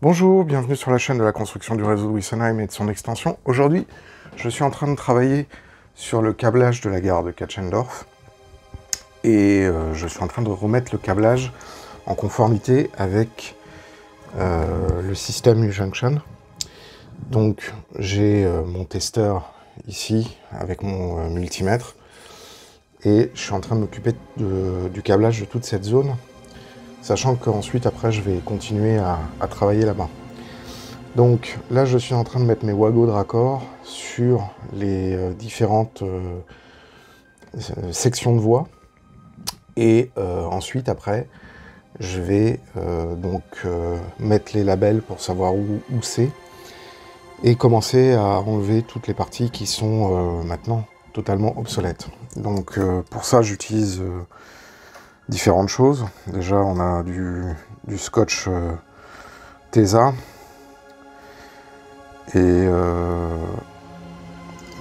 Bonjour, bienvenue sur la chaîne de la construction du réseau de Wessenheim et de son extension. Aujourd'hui, je suis en train de travailler sur le câblage de la gare de Katschendorf et je suis en train de remettre le câblage en conformité avec le système U-Junction. Donc j'ai mon testeur ici avec mon multimètre et je suis en train de m'occuper du câblage de toute cette zone, sachant qu'ensuite après je vais continuer à travailler là-bas. Donc là je suis en train de mettre mes wagots de raccord sur les différentes sections de voie et ensuite après je vais mettre les labels pour savoir où c'est et commencer à enlever toutes les parties qui sont maintenant totalement obsolètes. Donc pour ça j'utilise différentes choses. Déjà on a du scotch Tesa et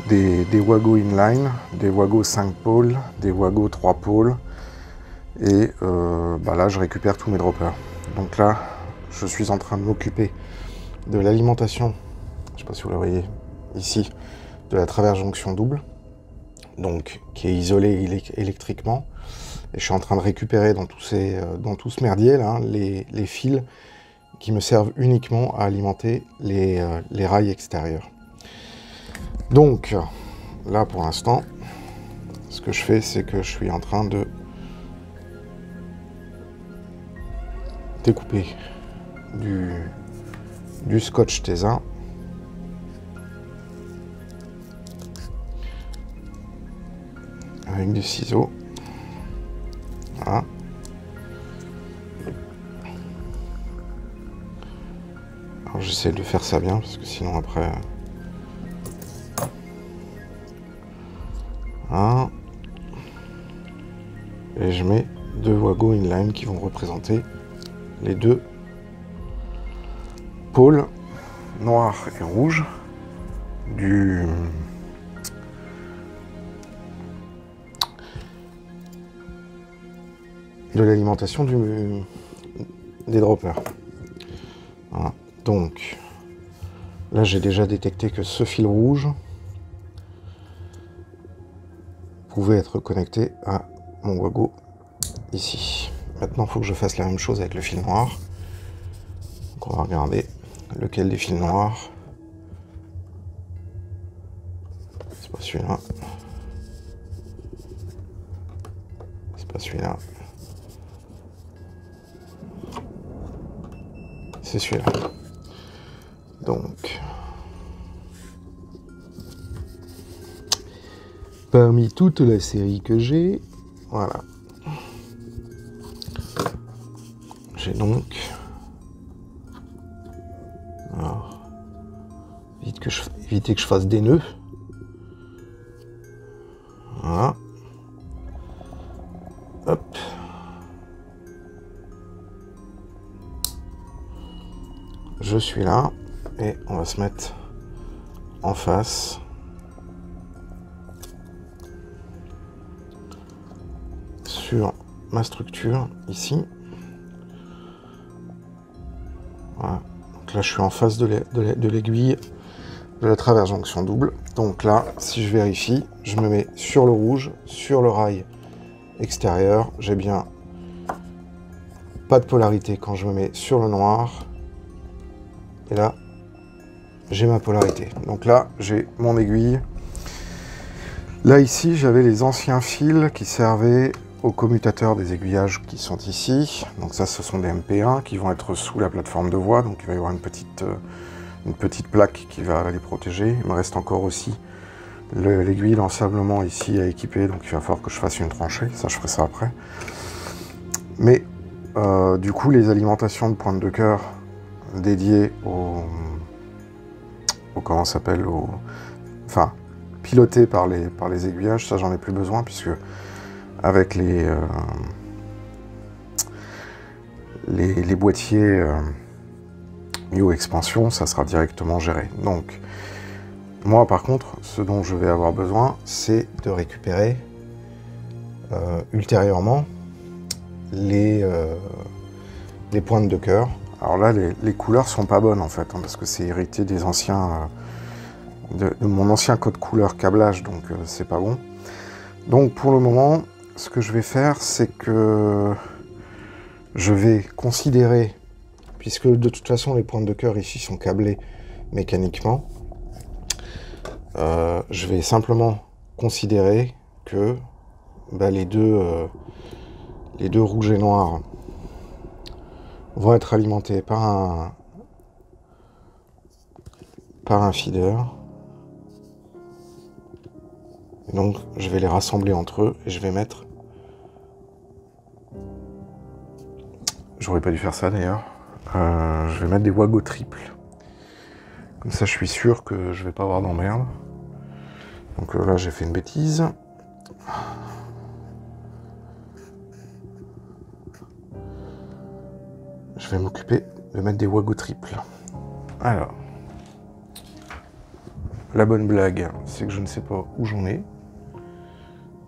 des wagots inline, des wagots 5 pôles, des wagots 3 pôles et là je récupère tous mes droppers. Donc là je suis en train de m'occuper de l'alimentation, je ne sais pas si vous la voyez ici, de la traverse jonction double, donc qui est isolée électriquement. Et je suis en train de récupérer dans tout ce merdier là les fils qui me servent uniquement à alimenter les rails extérieurs. Donc là pour l'instant, ce que je fais, c'est que je suis en train de découper du scotch Tesa avec des ciseaux. Voilà. Alors j'essaie de faire ça bien parce que sinon après... Voilà. Et je mets deux wagots inline qui vont représenter les deux pôles noir et rouge de l'alimentation des droppers. Voilà. Donc là j'ai déjà détecté que ce fil rouge pouvait être connecté à mon wagon ici. Maintenant il faut que je fasse la même chose avec le fil noir. Donc on va regarder lequel des fils noirs. C'est pas celui-là. C'est pas celui-là. C'est celui-là. Donc, parmi toute la série que j'ai, voilà. J'ai donc... Alors, éviter que je fasse des nœuds. Voilà. Hop. Je suis là et on va se mettre en face sur ma structure ici. Voilà. Donc là je suis en face de l'aiguille de la traverse jonction double. Donc là si je vérifie, je me mets sur le rouge, sur le rail extérieur. J'ai bien pas de polarité quand je me mets sur le noir. Et là, j'ai ma polarité. Donc là, j'ai mon aiguille. Là, ici, j'avais les anciens fils qui servaient aux commutateurs des aiguillages qui sont ici. Donc ça, ce sont des MP1 qui vont être sous la plateforme de voie. Donc il va y avoir une petite plaque qui va les protéger. Il me reste encore aussi l'aiguille d'ensablement ici à équiper. Donc il va falloir que je fasse une tranchée. Ça, je ferai ça après. Mais du coup, les alimentations de pointe de cœur dédié comment ça s'appelle, enfin piloté par les aiguillages, ça j'en ai plus besoin puisque avec les boîtiers Mio Expansion, ça sera directement géré. Donc moi par contre, ce dont je vais avoir besoin, c'est de récupérer ultérieurement les pointes de cœur Alors là, les couleurs sont pas bonnes en fait, hein, parce que c'est hérité des anciens, de mon ancien code couleur câblage, donc c'est pas bon. Donc pour le moment, ce que je vais faire, c'est que je vais considérer, puisque de toute façon les pointes de cœur ici sont câblées mécaniquement, je vais simplement considérer que bah, les deux rouges et noirs vont être alimentés par un feeder. Et donc je vais les rassembler entre eux et je vais mettre... J'aurais pas dû faire ça d'ailleurs. Je vais mettre des Wago triples. Comme ça je suis sûr que je vais pas avoir d'emmerde. Donc là j'ai fait une bêtise. Je vais m'occuper de mettre des Wago triples. Alors, la bonne blague, c'est que je ne sais pas où j'en ai.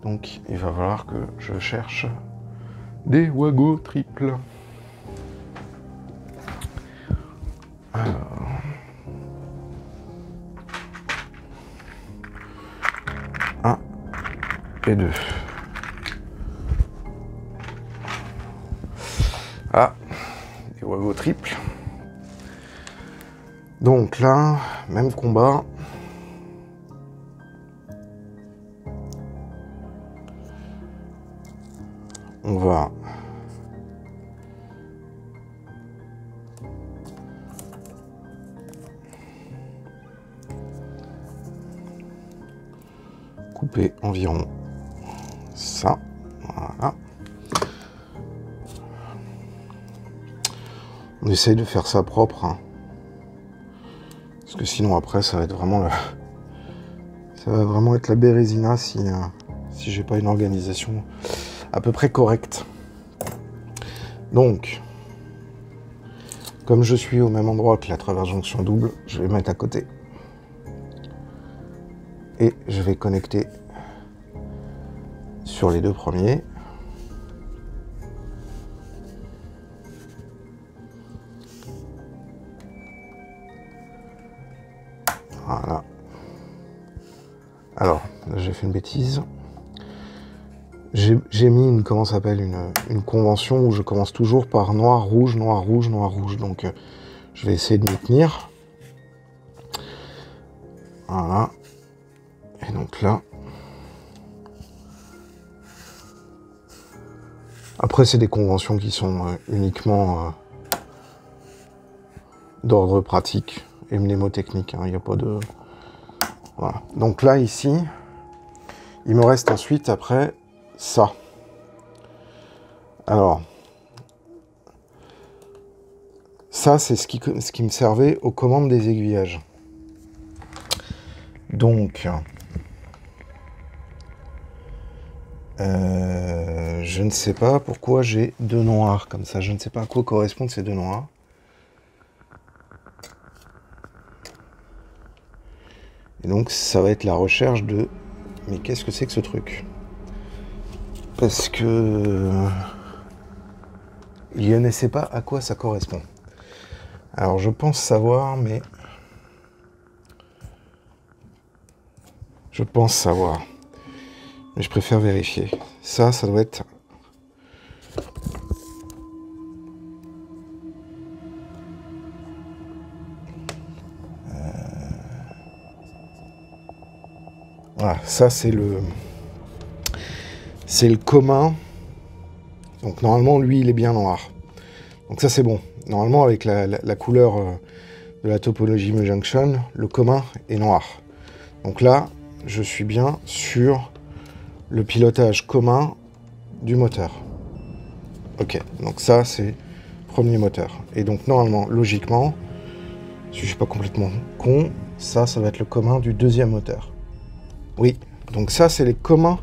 Donc il va falloir que je cherche des Wago triples. Alors... 1 et 2. Ah, des Wago triples. Donc là, même combat. On va couper environ ça. Voilà. On essaye de faire ça propre, hein. Parce que sinon après ça va être vraiment ça va vraiment être la bérésina si j'ai pas une organisation à peu près correcte. Donc, comme je suis au même endroit que la travers jonction double, je vais mettre à côté. Et je vais connecter sur les deux premiers. Voilà. Alors, là j'ai fait une bêtise. J'ai mis une, comment ça s'appelle, une convention où je commence toujours par noir, rouge, noir, rouge, noir, rouge. Donc, je vais essayer de m'y tenir. Voilà. Et donc là... Après, c'est des conventions qui sont uniquement d'ordre pratique et mnémotechnique. Il n'y a pas de... Voilà. Donc là, ici, il me reste ensuite, après, ça. Alors, ça, c'est ce qui me servait aux commandes des aiguillages. Donc, je ne sais pas pourquoi j'ai deux noirs comme ça. Je ne sais pas à quoi correspondent ces deux noirs. Et donc, ça va être la recherche de... Mais qu'est-ce que c'est que ce truc? Parce que... je ne sais pas à quoi ça correspond. Alors, je pense savoir, mais... Je pense savoir. Mais je préfère vérifier. Ça doit être... Voilà, ça c'est le commun. Donc normalement lui il est bien noir. Donc ça c'est bon. Normalement avec la couleur de la topologie Junction, le commun est noir. Donc là je suis bien sur le pilotage commun du moteur. Ok, donc ça c'est premier moteur. Et donc normalement, logiquement, si je suis pas complètement con, ça va être le commun du deuxième moteur. Oui, donc ça c'est les communs.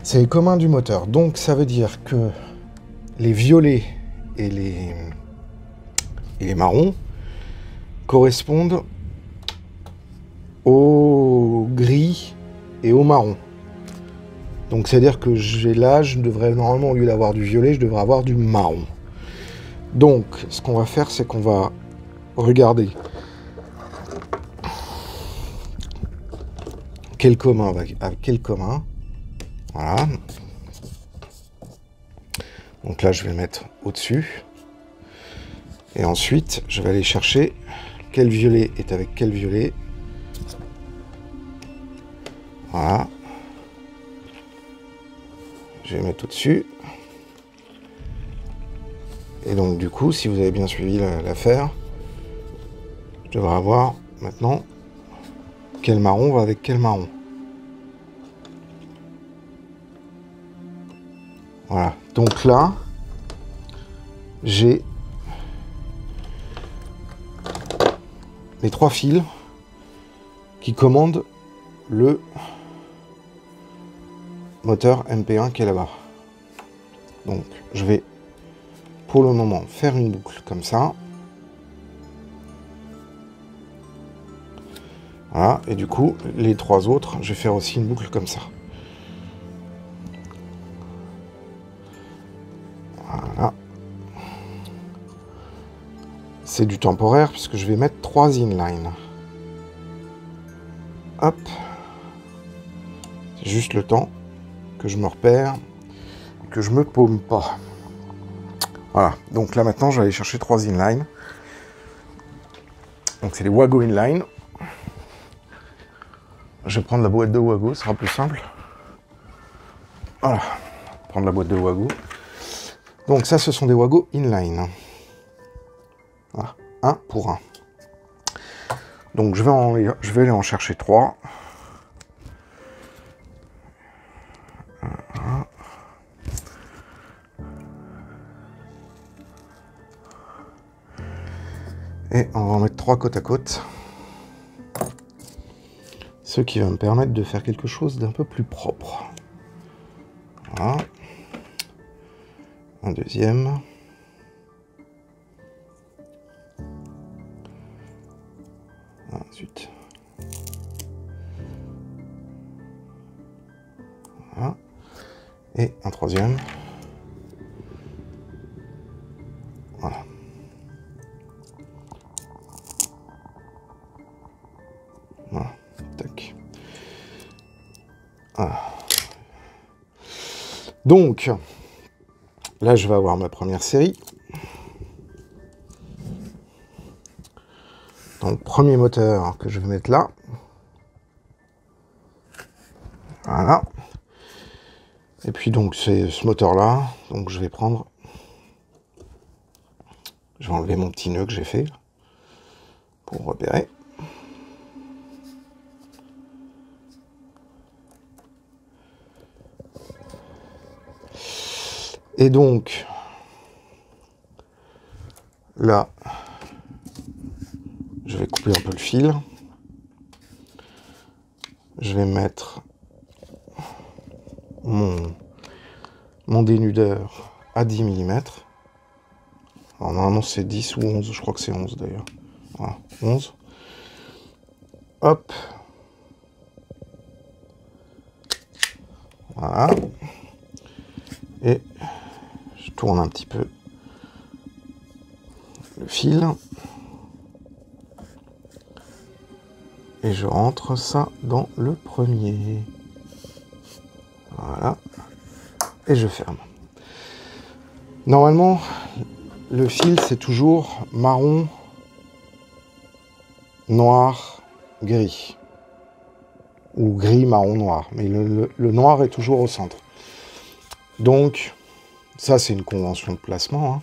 C'est les communs du moteur. Donc ça veut dire que les violets et les marrons correspondent au gris et au marron. Donc c'est à dire que là je devrais normalement, au lieu d'avoir du violet, je devrais avoir du marron. Donc, ce qu'on va faire, c'est qu'on va regarder quel commun va avec quel commun. Voilà. Donc là, je vais le mettre au-dessus. Et ensuite, je vais aller chercher quel violet est avec quel violet. Voilà. Je vais mettre au-dessus. Et donc, du coup, si vous avez bien suivi l'affaire, je devrais avoir maintenant quel marron va avec quel marron. Voilà. Donc là, j'ai les 3 fils qui commandent le moteur MP1 qui est là-bas. Donc, je vais pour le moment faire une boucle comme ça. Voilà, et du coup, les 3 autres, je vais faire aussi une boucle comme ça. Voilà. C'est du temporaire puisque je vais mettre 3 inlines. Hop. C'est juste le temps que je me repère, que je me paume pas. Voilà, donc là maintenant, je vais aller chercher 3 inlines. Donc c'est les Wago inline. Je vais prendre la boîte de Wago, ce sera plus simple. Voilà, prendre la boîte de Wago. Donc ça, ce sont des Wago inline. Voilà, 1 pour 1. Donc je vais aller en chercher 3. Voilà. Et on va en mettre 3 côte à côte. Ce qui va me permettre de faire quelque chose d'un peu plus propre. Voilà. Un deuxième. Ensuite. Voilà. Et un troisième. Voilà. Voilà. Tac. Voilà. Donc, là, je vais avoir ma première série. Donc, premier moteur que je vais mettre là. Voilà. Et puis, donc, c'est ce moteur-là. Donc, je vais prendre... Je vais enlever mon petit nœud que j'ai fait pour repérer. Et donc, là, je vais couper un peu le fil. Je vais mettre mon dénudeur à 10 mm. Alors, normalement, c'est 10 ou 11. Je crois que c'est 11 d'ailleurs. Voilà, 11. Hop. Voilà. Et je tourne un petit peu le fil. Et je rentre ça dans le premier. Voilà. Et je ferme. Normalement, le fil, c'est toujours marron, noir, gris. Ou gris, marron, noir. Mais le noir est toujours au centre. Donc, ça, c'est une convention de placement. Hein.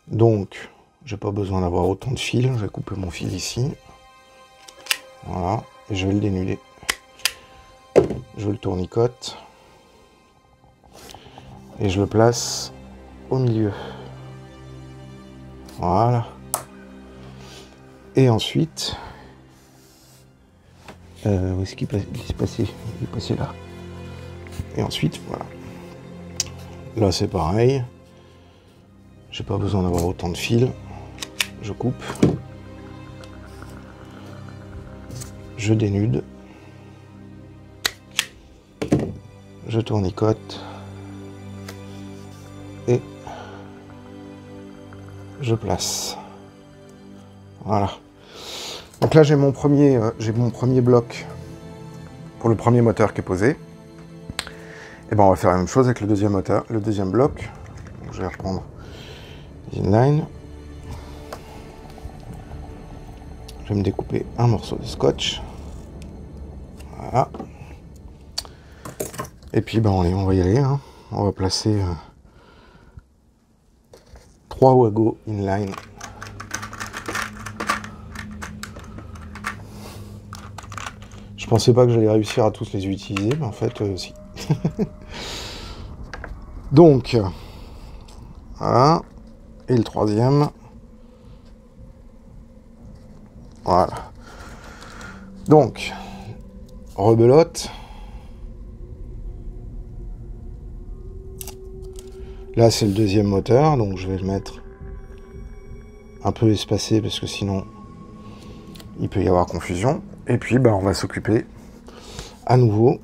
Donc, j'ai pas besoin d'avoir autant de fils. Je vais couper mon fil ici. Voilà. Et je vais le dénuder. Je le tournicote. Et je le place au milieu. Voilà. Et ensuite... où est-ce qu'il est passé? Il est passé là. Et ensuite, voilà. Là, c'est pareil. J'ai pas besoin d'avoir autant de fils. Je coupe. Je dénude. Je tournicote. Et je place. Voilà. Donc là, j'ai mon premier bloc pour le premier moteur qui est posé. Et ben on va faire la même chose avec le deuxième moteur, le deuxième bloc. Donc, je vais reprendre l'inline. Je vais me découper un morceau de scotch. Voilà. Et puis ben on va y aller. Hein. On va placer 3 Wago inline. Je pensais pas que j'allais réussir à tous les utiliser, mais en fait, si. Donc, voilà. Et le troisième. Voilà. Donc, rebelote. Là, c'est le deuxième moteur, donc je vais le mettre un peu espacé parce que sinon, il peut y avoir confusion. Et puis, bah, on va s'occuper à nouveau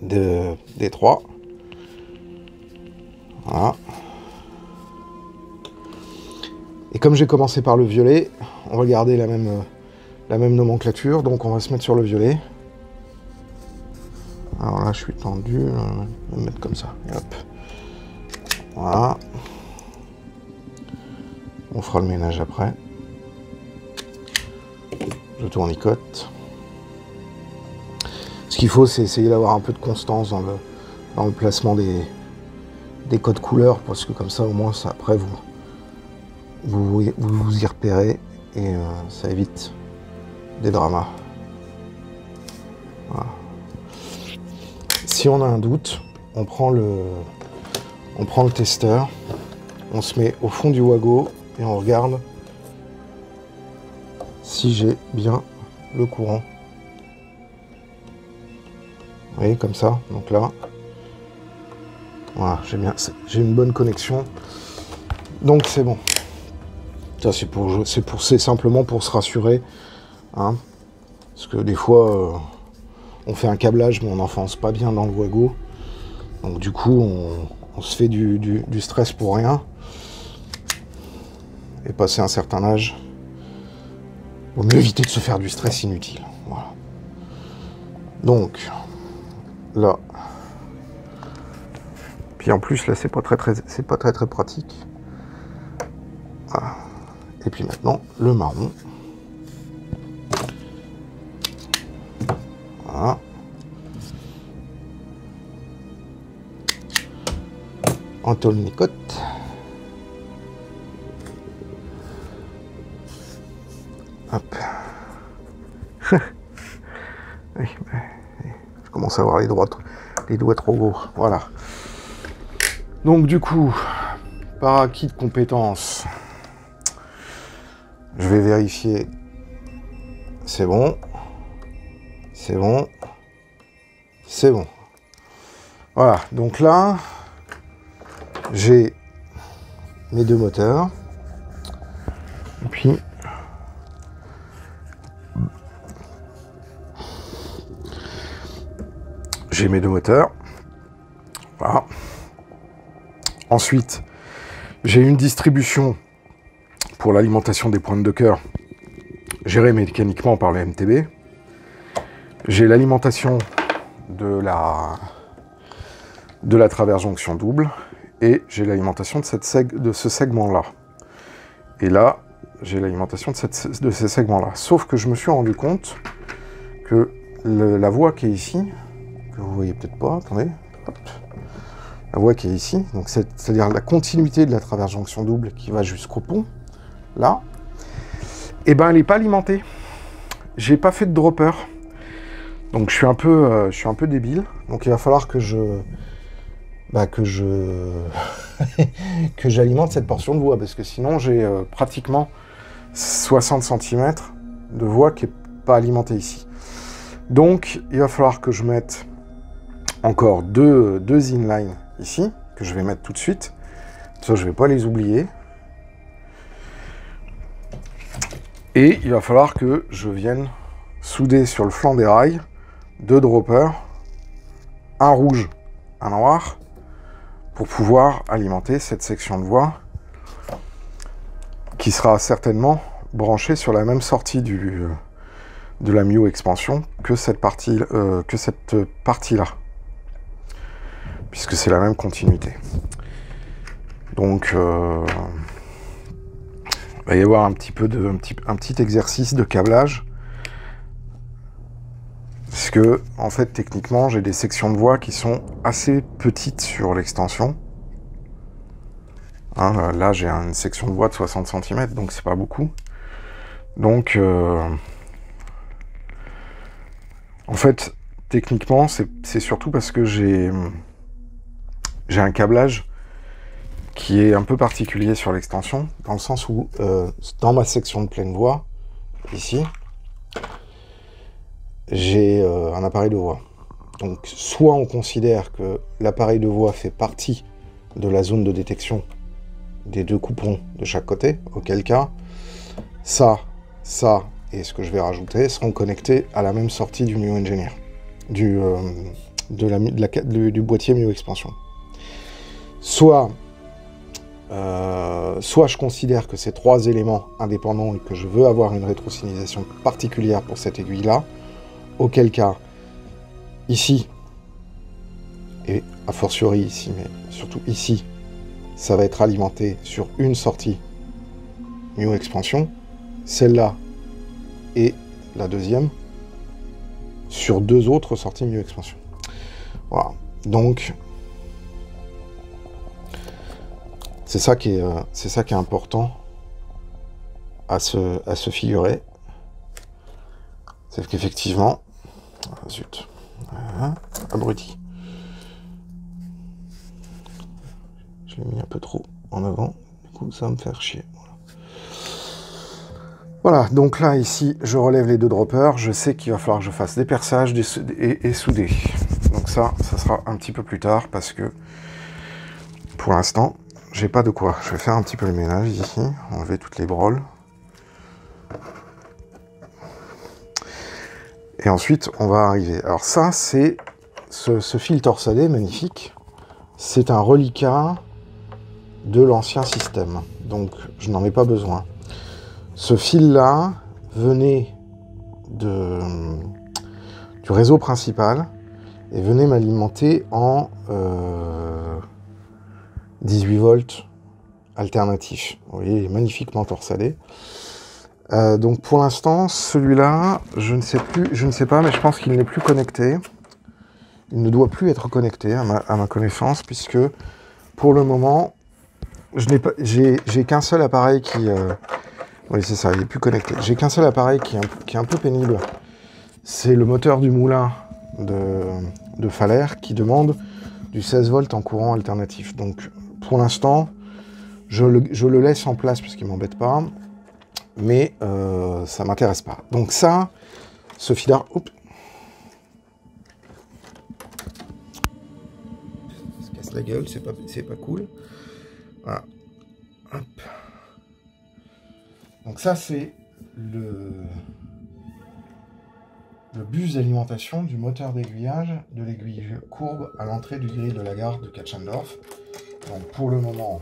des trois. Voilà. Et comme j'ai commencé par le violet, on va garder la même nomenclature. Donc, on va se mettre sur le violet. Alors là, je suis tendu. Je vais me mettre comme ça. Et hop. Voilà. On fera le ménage après. Je tournicote. Ce qu'il faut, c'est essayer d'avoir un peu de constance dans le placement des codes couleurs, parce que comme ça, au moins, ça, après, vous y repérez et ça évite des dramas. Voilà. Si on a un doute, on prend le testeur, on se met au fond du Wago et on regarde si j'ai bien le courant. Vous voyez, comme ça. Donc là, voilà, j'ai une bonne connexion. Donc c'est bon. Ça c'est simplement pour se rassurer, hein, parce que des fois on fait un câblage mais on n'enfonce pas bien dans le Wago. Donc du coup on se fait du stress pour rien. Et passer un certain âge, vaut mieux éviter de se faire du stress inutile. Voilà. Donc là, puis en plus là c'est pas très pratique. Voilà. Et puis maintenant le marron. Voilà. En tournicote. Hop. Oui, je commence à avoir les doigts trop gros. Voilà. Donc du coup, par acquis de compétences, je vais vérifier. C'est bon. C'est bon. C'est bon. Voilà. Donc là, j'ai mes deux moteurs. Et puis j'ai mes deux moteurs. Voilà. Ensuite, j'ai une distribution pour l'alimentation des pointes de cœur gérée mécaniquement par le MTB. J'ai l'alimentation de la traverse jonction double et j'ai l'alimentation de ce segment-là. Et là, j'ai l'alimentation de ces segments-là. Sauf que je me suis rendu compte que la voie qui est ici, que vous voyez peut-être pas, attendez, hop, la voie qui est ici, donc c'est-à-dire la continuité de la traverse jonction double qui va jusqu'au pont, là, et ben elle n'est pas alimentée. J'ai pas fait de dropper, donc je suis un peu débile. Donc il va falloir que que j'alimente cette portion de voie, parce que sinon j'ai pratiquement 60 cm de voie qui n'est pas alimentée ici. Donc il va falloir que je mette encore deux inlines ici, que je vais mettre tout de suite. Ça, je ne vais pas les oublier. Et il va falloir que je vienne souder sur le flanc des rails deux droppers, un rouge, un noir, pour pouvoir alimenter cette section de voie qui sera certainement branché sur la même sortie de la Mio expansion que cette partie-là, puisque c'est la même continuité. Donc, il va y avoir un petit exercice de câblage, parce que, en fait, techniquement, j'ai des sections de voix qui sont assez petites sur l'extension. Hein, là, j'ai une section de voix de 60 cm, donc c'est pas beaucoup. Donc, en fait, techniquement, c'est surtout parce que j'ai un câblage qui est un peu particulier sur l'extension, dans le sens où, dans ma section de pleine voix, ici, j'ai un appareil de voix. Donc, soit on considère que l'appareil de voix fait partie de la zone de détection des deux coupons de chaque côté, auquel cas, ça et ce que je vais rajouter seront connectés à la même sortie du Mio Engineer, du boîtier Mio Expansion. Soit je considère que ces trois éléments indépendants et que je veux avoir une rétrosignalisation particulière pour cette aiguille-là, auquel cas, ici, et a fortiori ici, mais surtout ici, ça va être alimenté sur une sortie Mio Expansion, celle-là et la deuxième sur deux autres sorties Mio Expansion. Voilà, donc c'est ça qui est important à se figurer, c'est qu'effectivement, zut, abruti. Je l'ai mis un peu trop en avant, du coup ça va me faire chier. Voilà, donc là ici je relève les deux droppers, je sais qu'il va falloir que je fasse des perçages et souder. Donc ça sera un petit peu plus tard parce que pour l'instant j'ai pas de quoi. Je vais faire un petit peu le ménage ici, enlever toutes les brôles. Et ensuite on va arriver. Alors ça c'est ce fil torsadé magnifique, c'est un reliquat de l'ancien système, donc je n'en ai pas besoin. Ce fil-là venait du réseau principal et venait m'alimenter en 18 volts alternatif. Vous voyez, il est magnifiquement torsadé. Donc pour l'instant, celui-là, je ne sais pas, mais je pense qu'il n'est plus connecté. Il ne doit plus être connecté à ma connaissance, puisque pour le moment, j'ai qu'un seul appareil qui... oui, c'est ça, il n'est plus connecté. J'ai qu'un seul appareil qui est un peu pénible. C'est le moteur du moulin de Faller qui demande du 16 volts en courant alternatif. Donc, pour l'instant, je le laisse en place parce qu'il ne m'embête pas. Mais ça ne m'intéresse pas. Donc ça, ce filard... Oups. Ça se casse la gueule, c'est pas cool. Voilà. Hop. Donc ça, c'est le bus d'alimentation du moteur d'aiguillage de l'aiguille courbe à l'entrée du grill de la gare de Katschendorf. Donc pour le moment,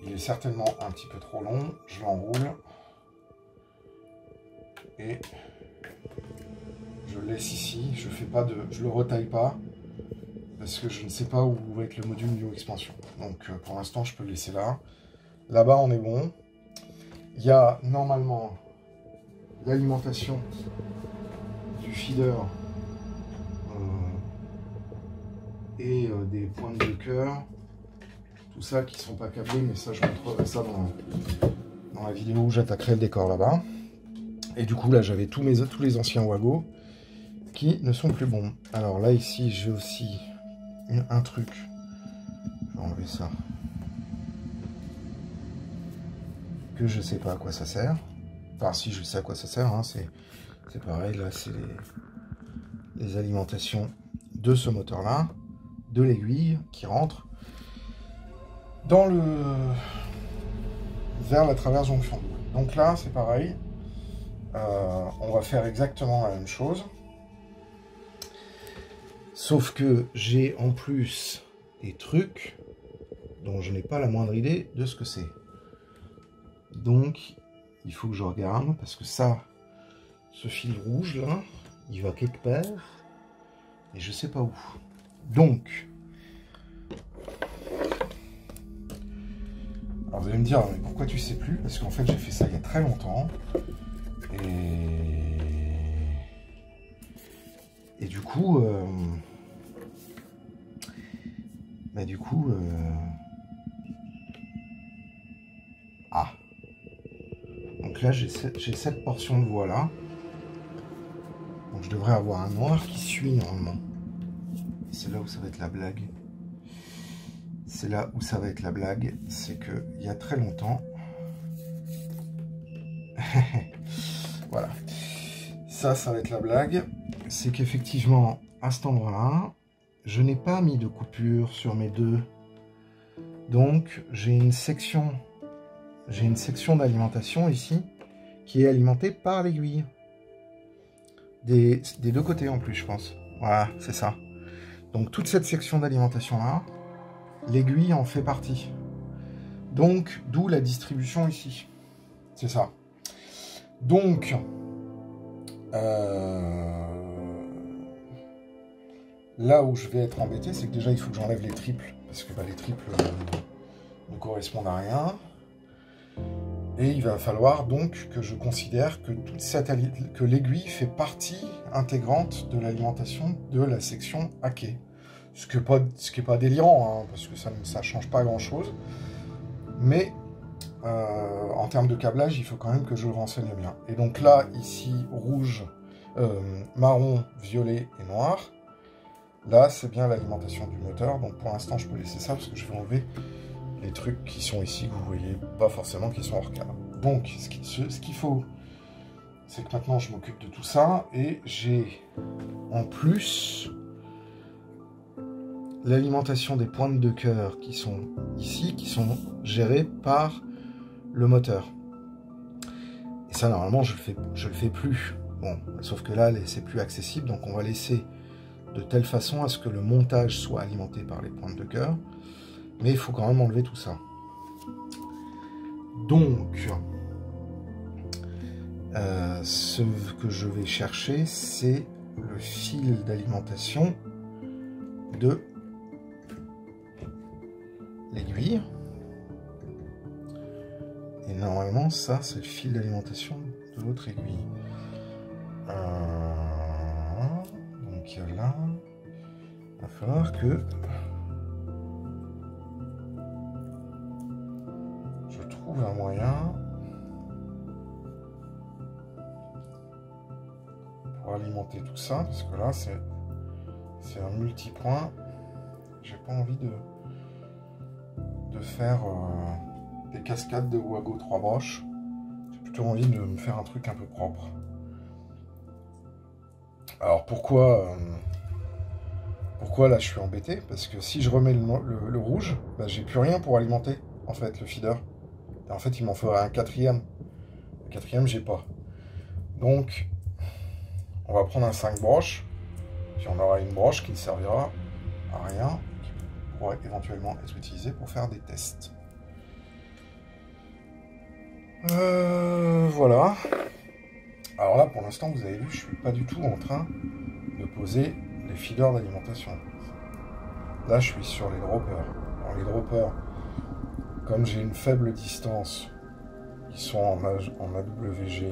il est certainement un petit peu trop long. Je l'enroule et je le laisse ici. Je le retaille pas parce que je ne sais pas où va être le module Mio Expansion. Donc pour l'instant, je peux le laisser là. Là-bas, on est bon. Il y a normalement l'alimentation du feeder et des pointes de cœur, tout ça qui ne sont pas câblés, mais ça je montrerai ça dans la vidéo où j'attaquerai le décor là-bas. Et du coup là j'avais tous les anciens Wago qui ne sont plus bons. Alors là ici j'ai aussi un truc, je vais enlever ça, que je sais pas à quoi ça sert. Enfin si, je sais à quoi ça sert, hein. C'est pareil, là c'est les alimentations de ce moteur là, de l'aiguille qui rentre dans vers la traverse jonction. Donc là c'est pareil, on va faire exactement la même chose, sauf que j'ai en plus des trucs dont je n'ai pas la moindre idée de ce que c'est. Donc, il faut que je regarde, parce que ça, ce fil rouge là, il va quelque part, et je sais pas où. Donc, alors vous allez me dire, mais pourquoi tu sais plus? Parce qu'en fait, j'ai fait ça il y a très longtemps, et du coup, ah, donc là j'ai cette portion de voie là, donc je devrais avoir un noir qui suit normalement. C'est là où ça va être la blague. C'est là où ça va être la blague, c'est que il y a très longtemps, voilà, ça va être la blague, c'est qu'effectivement à cet endroit-là, je n'ai pas mis de coupure sur mes deux, donc j'ai une section d'alimentation ici qui est alimentée par l'aiguille des deux côtés en plus, je pense. Voilà, c'est ça. Donc toute cette section d'alimentation là, l'aiguille en fait partie. Donc d'où la distribution ici. C'est ça. Donc là où je vais être embêté, c'est que déjà il faut que j'enlève les triples, parce que les triples ne correspondent à rien. Et il va falloir donc que je considère que que l'aiguille fait partie intégrante de l'alimentation de la section haquée. Ce qui n'est pas délirant, hein, parce que ça ne change pas grand-chose. Mais en termes de câblage, il faut quand même que je le renseigne bien. Et donc là, ici, rouge, marron, violet et noir. Là, c'est bien l'alimentation du moteur. Donc pour l'instant, je peux laisser ça, parce que je vais enlever les trucs qui sont ici, que vous voyez pas forcément, qui sont hors cadre. Donc, ce qu'il faut, c'est que maintenant, je m'occupe de tout ça. Et j'ai, en plus, l'alimentation des pointes de cœur qui sont ici, qui sont gérées par le moteur. Et ça, normalement, je le fais plus. Bon, sauf que là, c'est plus accessible, donc on va laisser de telle façon à ce que le montage soit alimenté par les pointes de cœur. Mais il faut quand même enlever tout ça. Donc, ce que je vais chercher, c'est le fil d'alimentation de l'aiguille. Et normalement, ça, c'est le fil d'alimentation de l'autre aiguille. Donc là, il va falloir que je trouve un moyen pour alimenter tout ça, parce que là, c'est un multipoint. J'ai pas envie de faire des cascades de Wago 3 broches. J'ai plutôt envie de me faire un truc un peu propre. Alors pourquoi là je suis embêté? Parce que si je remets le rouge, j'ai plus rien pour alimenter en fait le feeder. Et en fait il m'en faudrait un quatrième. Le quatrième j'ai pas. Donc on va prendre un 5 broches. Puis on aura une broche qui ne servira à rien, qui pourrait éventuellement être utilisée pour faire des tests. Voilà. Alors là, pour l'instant, vous avez vu, je suis pas du tout en train de poser les feeders d'alimentation. Là, je suis sur les droppers. Alors, les droppers, comme j'ai une faible distance, ils sont en AWG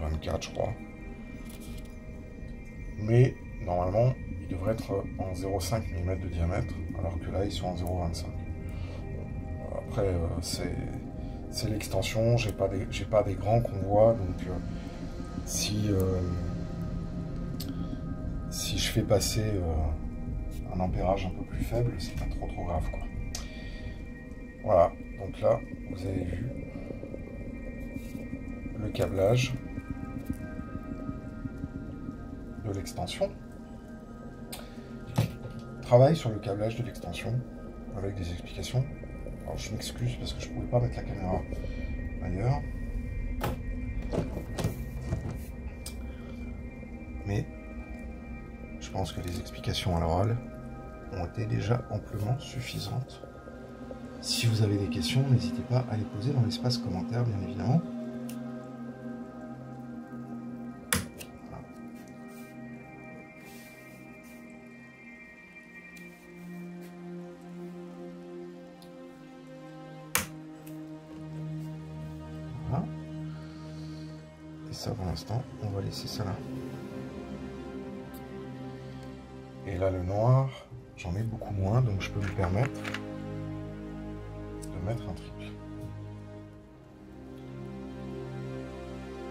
24, je crois. Mais normalement, ils devraient être en 0,5 mm de diamètre, alors que là, ils sont en 0,25. Après, c'est l'extension, j'ai pas des grands convois, donc si je fais passer un ampérage un peu plus faible, c'est pas trop grave, quoi. Voilà, donc là, vous avez vu le câblage de l'extension. Travaille sur le câblage de l'extension avec des explications. Alors je m'excuse parce que je ne pouvais pas mettre la caméra ailleurs. Mais je pense que les explications à l'oral ont été déjà amplement suffisantes Si vous avez des questions, n'hésitez pas à les poser dans l'espace commentaire, bien évidemment. Voilà. Et ça, pour l'instant, on va laisser ça là. Et là, le noir, j'en ai beaucoup moins, donc je peux me permettre de mettre un triple.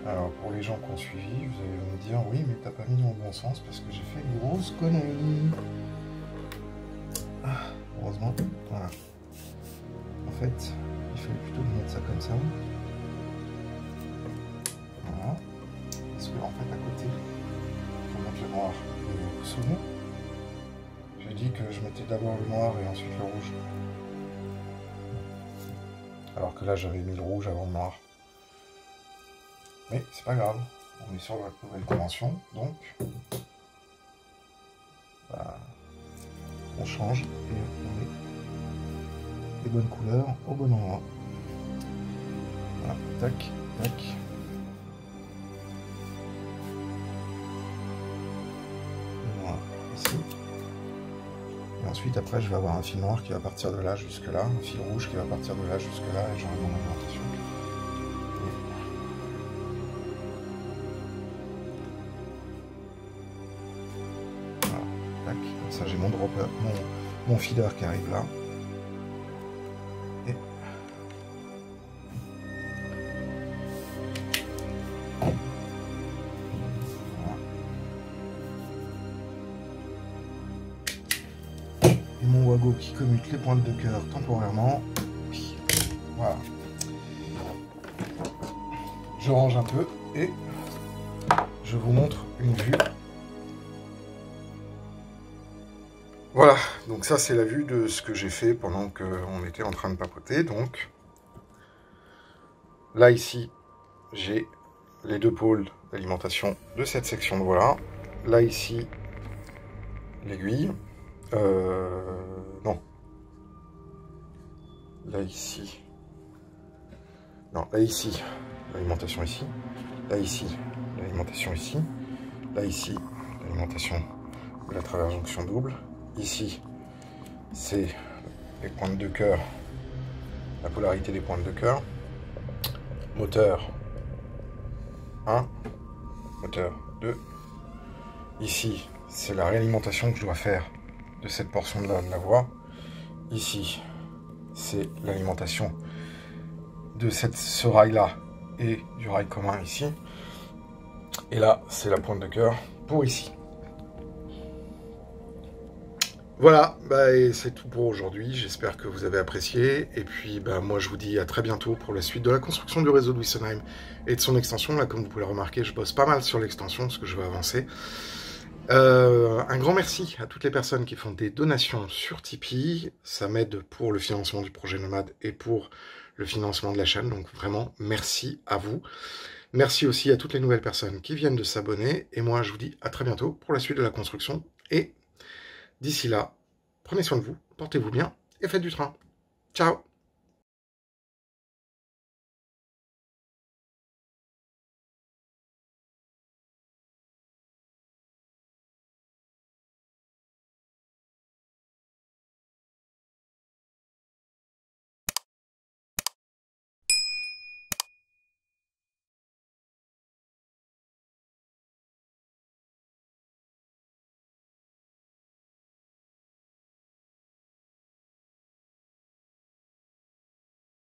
Alors, pour les gens qui ont suivi, vous allez me dire, oui, mais t'as pas mis dans le bon sens parce que j'ai fait une grosse connerie. Ah, heureusement, voilà. En fait, il fallait plutôt mettre ça comme ça. Voilà. Parce que, en fait, à côté, il faut mettre le noir. Vous vous souvenez? J'ai dit que je mettais d'abord le noir et ensuite le rouge. Alors que là, j'avais mis le rouge avant le noir. Mais c'est pas grave, on est sur la nouvelle convention, donc bah, on change et on met les bonnes couleurs au bon endroit. Voilà, tac, tac. Le noir ici. Et ensuite, après, je vais avoir un fil noir qui va partir de là jusque là, un fil rouge qui va partir de là jusque là, et j'aurai mon alimentation. Comme ça j'ai mon dropper, mon feeder qui arrive là. Et voilà. Et mon wago qui commute les pointes de cœur temporairement. Voilà. Je range un peu et je vous montre une vue. Voilà, donc ça c'est la vue de ce que j'ai fait pendant qu'on était en train de papoter. Donc là ici, j'ai les deux pôles d'alimentation de cette section de voile. Là ici, l'aiguille. Non. Là ici. Non, là ici, l'alimentation ici. Là ici, l'alimentation ici. Là ici, l'alimentation de la travers jonction double. Ici, c'est les pointes de cœur, la polarité des pointes de cœur. Moteur 1, moteur 2. Ici, c'est la réalimentation que je dois faire de cette portion de la voie. Ici, c'est l'alimentation de ce rail-là et du rail commun ici. Et là, c'est la pointe de cœur pour ici. Voilà, c'est tout pour aujourd'hui. J'espère que vous avez apprécié. Et puis, moi, je vous dis à très bientôt pour la suite de la construction du réseau de Wüstenheim et de son extension. Là, comme vous pouvez le remarquer, je bosse pas mal sur l'extension parce que je veux avancer. Un grand merci à toutes les personnes qui font des donations sur Tipeee. Ça m'aide pour le financement du projet Nomade et pour le financement de la chaîne. Donc, vraiment, merci à vous. Merci aussi à toutes les nouvelles personnes qui viennent de s'abonner. Et moi, je vous dis à très bientôt pour la suite de la construction. Et d'ici là, prenez soin de vous, portez-vous bien et faites du train. Ciao!